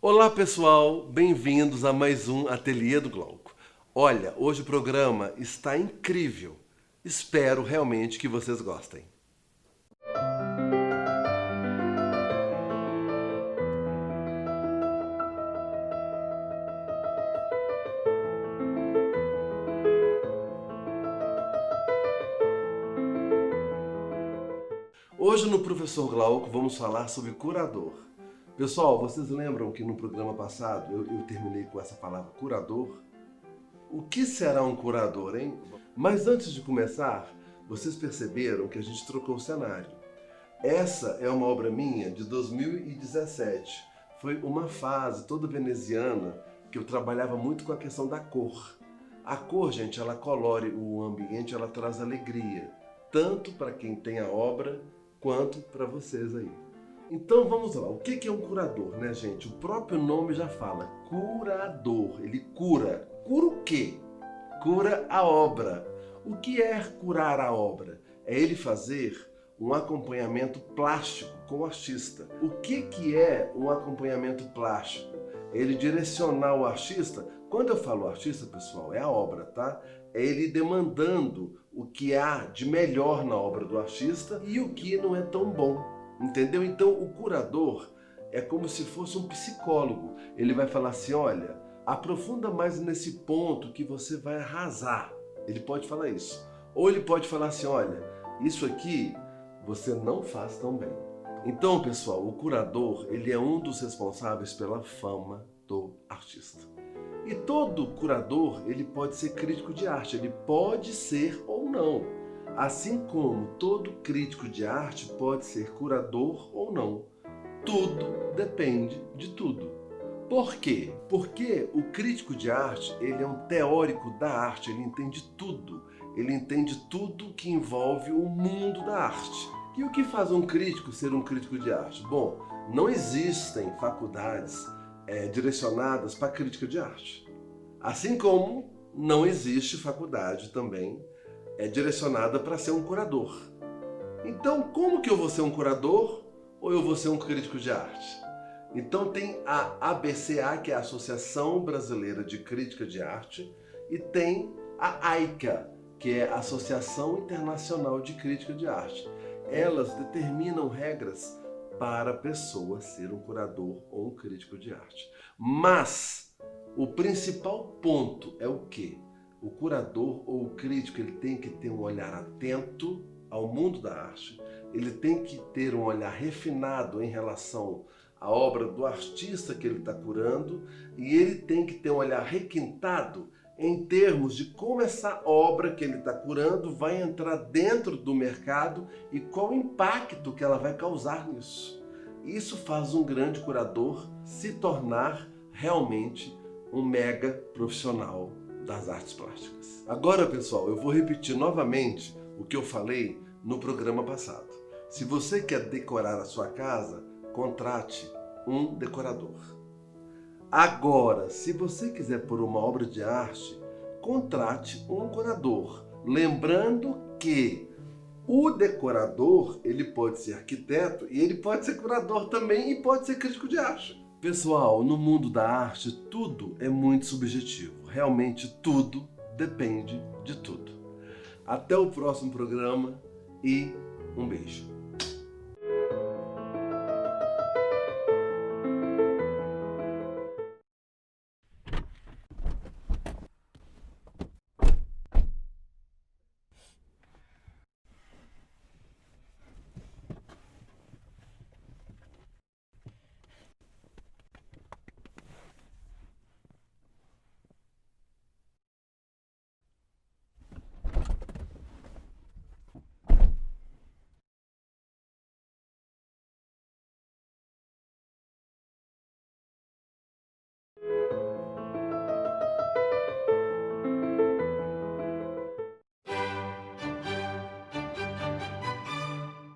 Olá pessoal, bem-vindos a mais um Ateliê do Glauco. Olha, hoje o programa está incrível. Espero realmente que vocês gostem. Hoje no Professor Glauco vamos falar sobre curador. Pessoal, vocês lembram que no programa passado eu terminei com essa palavra curador? O que será um curador, hein? Mas antes de começar, vocês perceberam que a gente trocou o cenário. Essa é uma obra minha de 2017. Foi uma fase toda veneziana que eu trabalhava muito com a questão da cor. A cor, gente, ela colore o ambiente, ela traz alegria, tanto para quem tem a obra, quanto para vocês aí. Então vamos lá, o que é um curador, né, gente? O próprio nome já fala, curador, ele cura. Cura o quê? Cura a obra. O que é curar a obra? É ele fazer um acompanhamento plástico com o artista. O que é um acompanhamento plástico? É ele direcionar o artista. Quando eu falo artista, pessoal, é a obra, tá? É ele demandando o que há de melhor na obra do artista e o que não é tão bom. Entendeu? Então o curador é como se fosse um psicólogo. Ele vai falar assim, olha, aprofunda mais nesse ponto que você vai arrasar. Ele pode falar isso. Ou ele pode falar assim, olha, isso aqui você não faz tão bem. Então, pessoal, o curador, ele é um dos responsáveis pela fama do artista. E todo curador, ele pode ser crítico de arte, ele pode ser ou não. Assim como todo crítico de arte pode ser curador ou não. Tudo depende de tudo. Por quê? Porque o crítico de arte, ele é um teórico da arte, ele entende tudo. Ele entende tudo que envolve o mundo da arte. E o que faz um crítico ser um crítico de arte? Bom, não existem faculdades direcionadas para crítica de arte. Assim como não existe faculdade também direcionada para ser um curador. Então, como que eu vou ser um curador ou eu vou ser um crítico de arte? Então tem a ABCA, que é a Associação Brasileira de Crítica de Arte, e tem a AICA, que é a Associação Internacional de Crítica de Arte. Elas determinam regras para a pessoa ser um curador ou um crítico de arte. Mas o principal ponto é o quê? O curador ou o crítico, ele tem que ter um olhar atento ao mundo da arte, ele tem que ter um olhar refinado em relação à obra do artista que ele está curando, e ele tem que ter um olhar requintado em termos de como essa obra que ele está curando vai entrar dentro do mercado e qual o impacto que ela vai causar nisso. Isso faz um grande curador se tornar realmente um mega profissional das artes plásticas. Agora, pessoal, eu vou repetir novamente o que eu falei no programa passado. Se você quer decorar a sua casa, contrate um decorador. Agora, se você quiser pôr uma obra de arte, contrate um curador. Lembrando que o decorador, ele pode ser arquiteto e ele pode ser curador também e pode ser crítico de arte. Pessoal, no mundo da arte, tudo é muito subjetivo. Realmente tudo depende de tudo. Até o próximo programa e um beijo.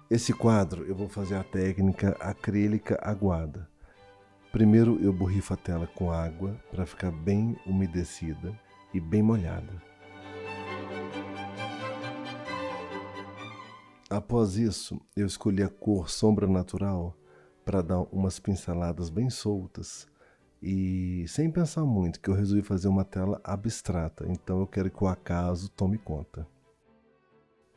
Esse quadro eu vou fazer a técnica acrílica aguada. Primeiro eu borrifo a tela com água para ficar bem umedecida e bem molhada. Após isso, eu escolhi a cor sombra natural para dar umas pinceladas bem soltas E sem pensar muito, que eu resolvi fazer uma tela abstrata, então eu quero que o acaso tome conta.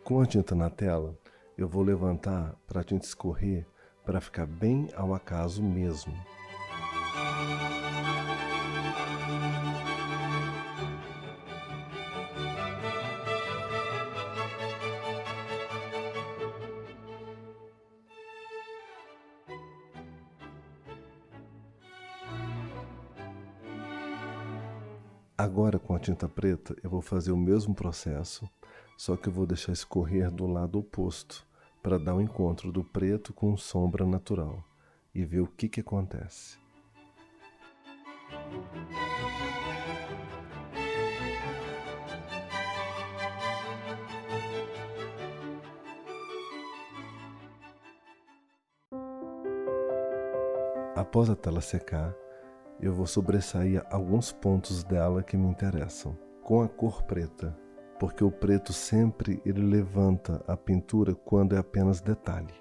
Com a tinta na tela, eu vou levantar para a tinta escorrer para ficar bem ao acaso mesmo. Agora com a tinta preta eu vou fazer o mesmo processo, só que eu vou deixar escorrer do lado oposto, para dar o encontro do preto com sombra natural e ver o que acontece. Após a tela secar, eu vou sobressair alguns pontos dela que me interessam, com a cor preta, porque o preto sempre ele levanta a pintura quando é apenas detalhe.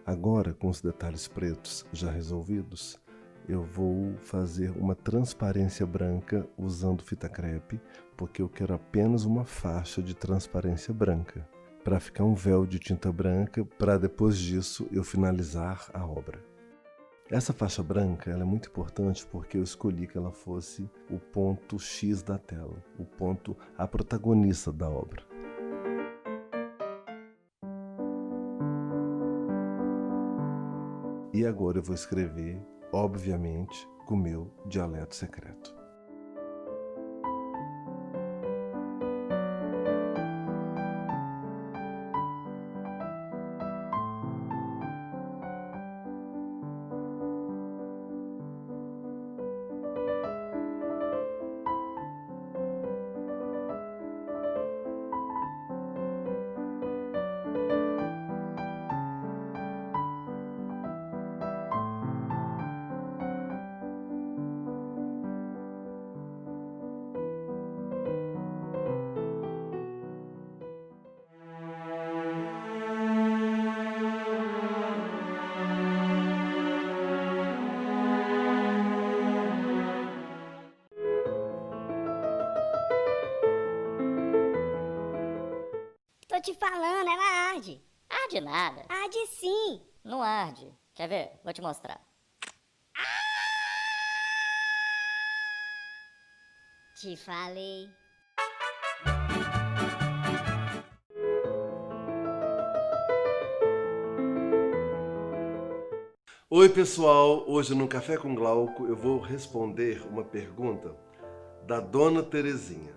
Agora, com os detalhes pretos já resolvidos, eu vou fazer uma transparência branca usando fita crepe, porque eu quero apenas uma faixa de transparência branca, para ficar um véu de tinta branca, para depois disso eu finalizar a obra. Essa faixa branca ela é muito importante porque eu escolhi que ela fosse o ponto X da tela, a protagonista da obra. E agora eu vou escrever, obviamente, com o meu dialeto secreto. Tô te falando, ela arde. Arde nada. Arde sim. Não arde. Quer ver? Vou te mostrar. Te falei. Oi pessoal, hoje no Café com Glauco eu vou responder uma pergunta da dona Terezinha.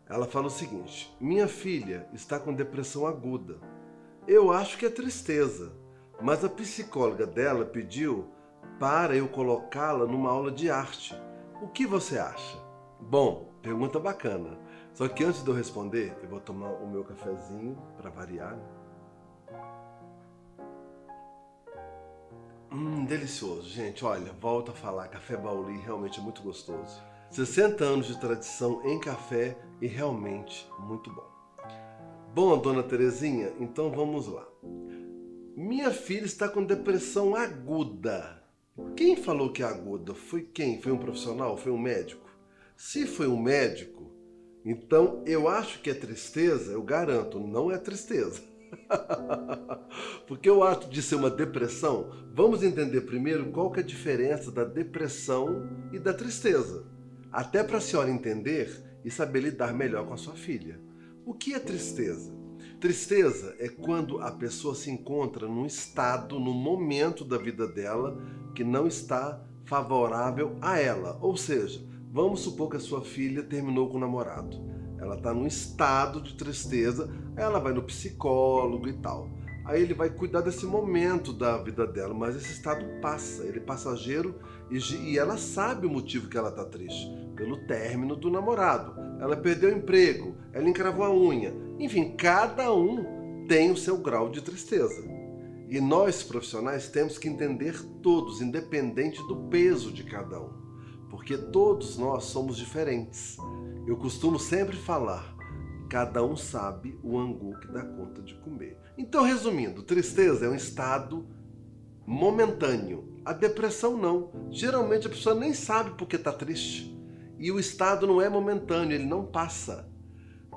Ela fala o seguinte: minha filha está com depressão aguda. Eu acho que é tristeza, mas a psicóloga dela pediu para eu colocá-la numa aula de arte. O que você acha? Bom, pergunta bacana. Só que antes de eu responder, eu vou tomar o meu cafezinho para variar. Delicioso, gente. Olha, volto a falar, café Bauli realmente é muito gostoso. 60 anos de tradição em café e realmente muito bom. Bom, dona Terezinha, então vamos lá. Minha filha está com depressão aguda. Quem falou que é aguda? Foi quem? Foi um profissional? Foi um médico? Se foi um médico, então eu acho que é tristeza, eu garanto, não é tristeza. Porque o ato de ser uma depressão, vamos entender primeiro qual que é a diferença da depressão e da tristeza. Até para a senhora entender e saber lidar melhor com a sua filha. O que é tristeza? Tristeza é quando a pessoa se encontra num estado, num momento da vida dela que não está favorável a ela. Ou seja, vamos supor que a sua filha terminou com o namorado. Ela está num estado de tristeza, ela vai no psicólogo e tal. Aí ele vai cuidar desse momento da vida dela, mas esse estado passa, ele é passageiro e ela sabe o motivo que ela está triste, pelo término do namorado. Ela perdeu o emprego, ela encravou a unha, enfim, cada um tem o seu grau de tristeza. E nós, profissionais, temos que entender todos, independente do peso de cada um, porque todos nós somos diferentes. Eu costumo sempre falar, cada um sabe o angu que dá conta de comer. Então, resumindo, tristeza é um estado momentâneo. A depressão não. Geralmente a pessoa nem sabe por que está triste. E o estado não é momentâneo, ele não passa.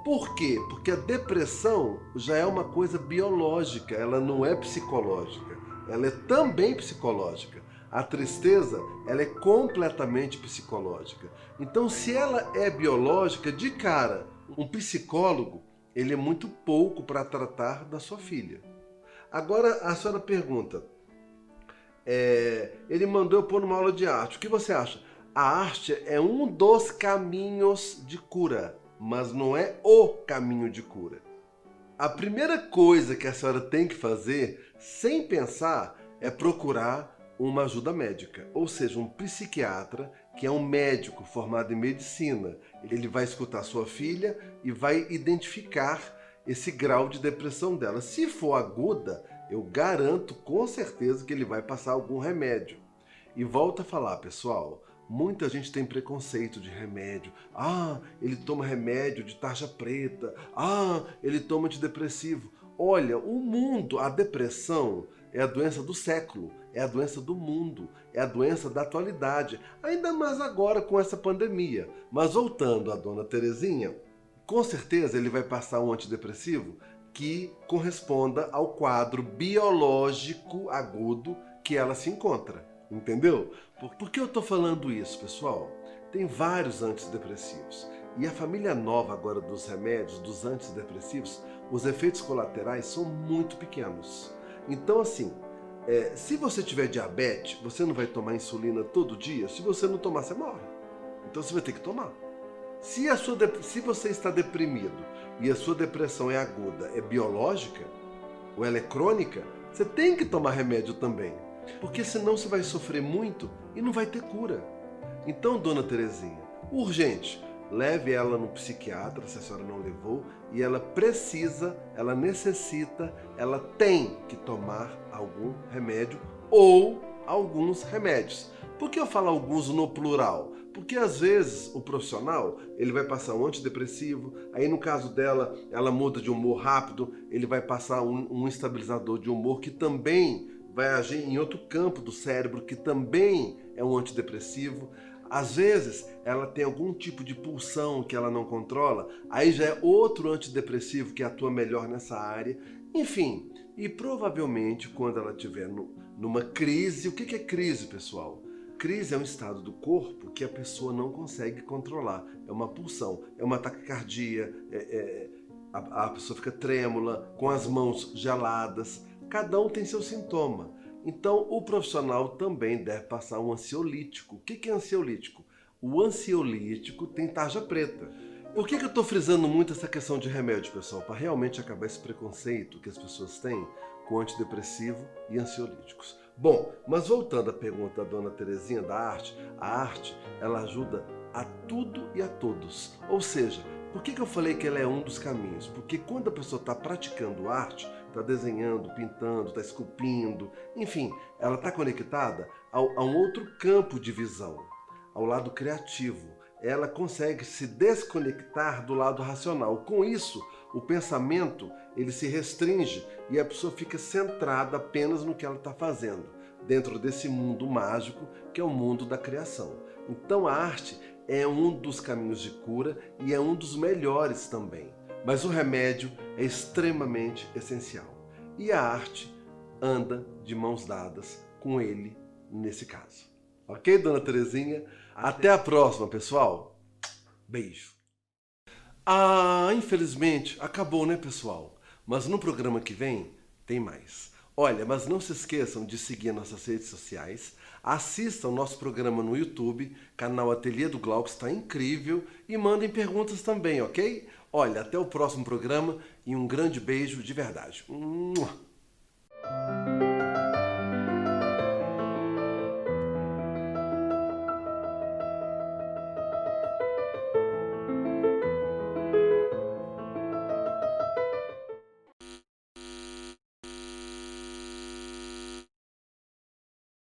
Por quê? Porque a depressão já é uma coisa biológica, ela não é psicológica. Ela é também psicológica. A tristeza, ela é completamente psicológica. Então, se ela é biológica, de cara, um psicólogo, ele é muito pouco para tratar da sua filha. Agora, a senhora pergunta, ele mandou eu pôr numa aula de arte. O que você acha? A arte é um dos caminhos de cura, mas não é o caminho de cura. A primeira coisa que a senhora tem que fazer, sem pensar, é procurar uma ajuda médica, ou seja, um psiquiatra, que é um médico formado em medicina. Ele vai escutar sua filha e vai identificar esse grau de depressão dela. Se for aguda, eu garanto com certeza que ele vai passar algum remédio. E volto a falar, pessoal, muita gente tem preconceito de remédio. Ah, ele toma remédio de tarja preta. Ah, ele toma antidepressivo. Olha, o mundo, a depressão é a doença do século, é a doença do mundo, é a doença da atualidade. Ainda mais agora com essa pandemia. Mas voltando à dona Terezinha, com certeza ele vai passar um antidepressivo que corresponda ao quadro biológico agudo que ela se encontra. Entendeu? Por que eu estou falando isso, pessoal? Tem vários antidepressivos. E a família nova agora dos remédios, dos antidepressivos, os efeitos colaterais são muito pequenos. Então, assim, se você tiver diabetes, você não vai tomar insulina todo dia? Se você não tomar, você morre. Então você vai ter que tomar. Se você está deprimido e a sua depressão é aguda, é biológica, ou ela é crônica, você tem que tomar remédio também. Porque senão você vai sofrer muito e não vai ter cura. Então, dona Terezinha, urgente, leve ela no psiquiatra, se a senhora não levou, e ela precisa, ela necessita, ela tem que tomar algum remédio ou alguns remédios. Por que eu falo alguns no plural? Porque às vezes o profissional, ele vai passar um antidepressivo, aí no caso dela, ela muda de humor rápido, ele vai passar um estabilizador de humor que também vai agir em outro campo do cérebro, que também é um antidepressivo. Às vezes, ela tem algum tipo de pulsão que ela não controla, aí já é outro antidepressivo que atua melhor nessa área. Enfim, e provavelmente quando ela estiver numa crise, o que é crise, pessoal? Crise é um estado do corpo que a pessoa não consegue controlar. É uma pulsão, é uma taquicardia, a pessoa fica trêmula, com as mãos geladas. Cada um tem seu sintoma. Então, o profissional também deve passar um ansiolítico. O que é ansiolítico? O ansiolítico tem tarja preta. Por que eu estou frisando muito essa questão de remédio, pessoal? Para realmente acabar esse preconceito que as pessoas têm com antidepressivo e ansiolíticos. Bom, mas voltando à pergunta da dona Terezinha da arte, a arte, ela ajuda a tudo e a todos. Ou seja, por que eu falei que ela é um dos caminhos? Porque quando a pessoa está praticando arte, está desenhando, pintando, está esculpindo, enfim, ela está conectada a um outro campo de visão, ao lado criativo. Ela consegue se desconectar do lado racional. Com isso, o pensamento ele se restringe e a pessoa fica centrada apenas no que ela está fazendo, dentro desse mundo mágico que é o mundo da criação. Então a arte é um dos caminhos de cura e é um dos melhores também. Mas o remédio é extremamente essencial. E a arte anda de mãos dadas com ele nesse caso. Ok, dona Terezinha? Até a próxima, pessoal. Beijo. Infelizmente, acabou, né, pessoal? Mas no programa que vem, tem mais. Olha, mas não se esqueçam de seguir nossas redes sociais, assistam nosso programa no YouTube, canal Ateliê do Glauco, está incrível, e mandem perguntas também, ok? Olha, até o próximo programa e um grande beijo de verdade.